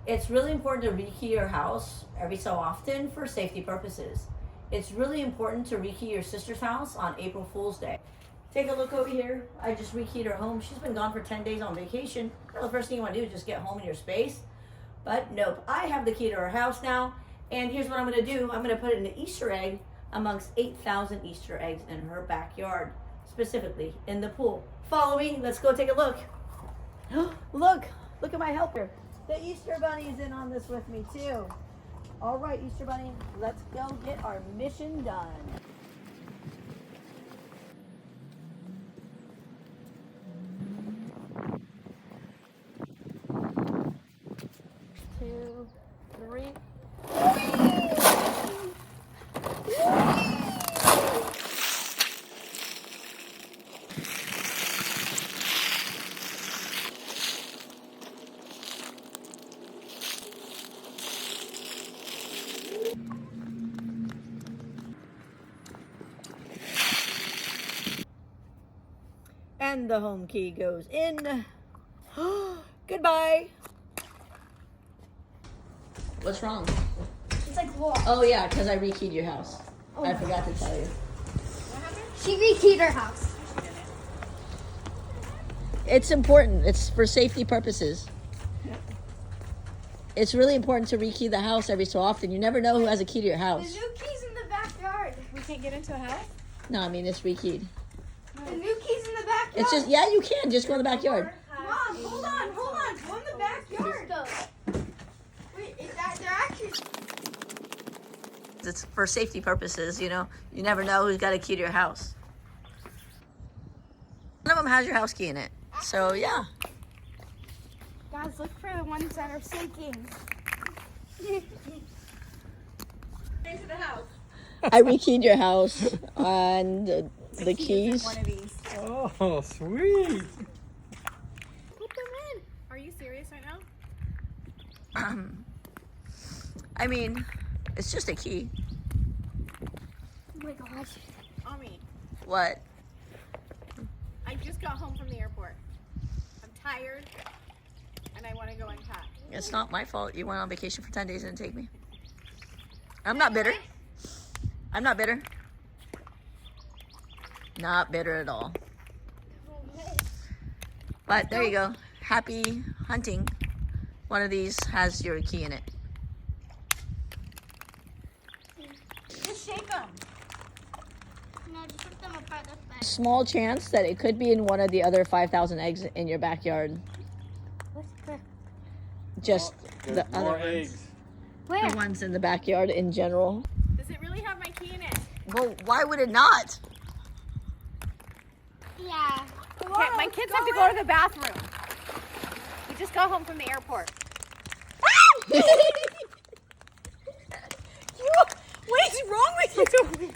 It's really important to rekey your house every so often for safety purposes. It's really important to rekey your sister's house on April Fool's Day. Take a look over here. I just rekeyed her home. She's been gone for 10 days on vacation. Well, the first thing you want to do is just get home in your space. But nope, I have the key to her house now. And here's what I'm going to do. I'm going to put an Easter egg amongst 8,000 Easter eggs in her backyard, specifically in the pool. Follow me. Let's go take a look. Look at my helper. The Easter Bunny is in on this with me too. All right, Easter Bunny, let's go get our mission done. Two, three. And the home key goes in. Goodbye. What's wrong? It's like locked. Oh yeah, because I rekeyed your house. Oh, I forgot to tell you. What happened? She rekeyed her house. It's important. It's for safety purposes. It's really important to rekey the house every so often. You never know who has a key to your The house. new key's in the backyard. We can't get into a house? No, I mean it's rekeyed. The new key's in the backyard. It's just, yeah, you can. Just go in the backyard. Mom, hold on. Go in the backyard. Wait, is that they're actually? It's for safety purposes, you know. You never know who's got a key to your house. One of them has your house key in it. So, yeah. Guys, look for the ones that are sinking. Into the house. I rekeyed your house and the keys. One of these. Oh, sweet. Put them in. Are you serious right now? I mean, it's just a key. Oh my gosh. Ami, What? I just got home from the airport. I'm tired, and I want to go unpack. It's not my fault. You went on vacation for 10 days and didn't take me. I'm not bitter. I'm not bitter. Not bitter at all. But there you go. Happy hunting. One of these has your key in it. Just shake them. No, just put them apart. That's better. Small chance that it could be in one of the other 5,000 eggs in your backyard. Just the other More ones. eggs. Where? The ones in the backyard in general. Does it really have my key in it? Well, why would it not? Yeah. Okay, my kids have to go to the bathroom. We just got home from the airport. What is wrong with you?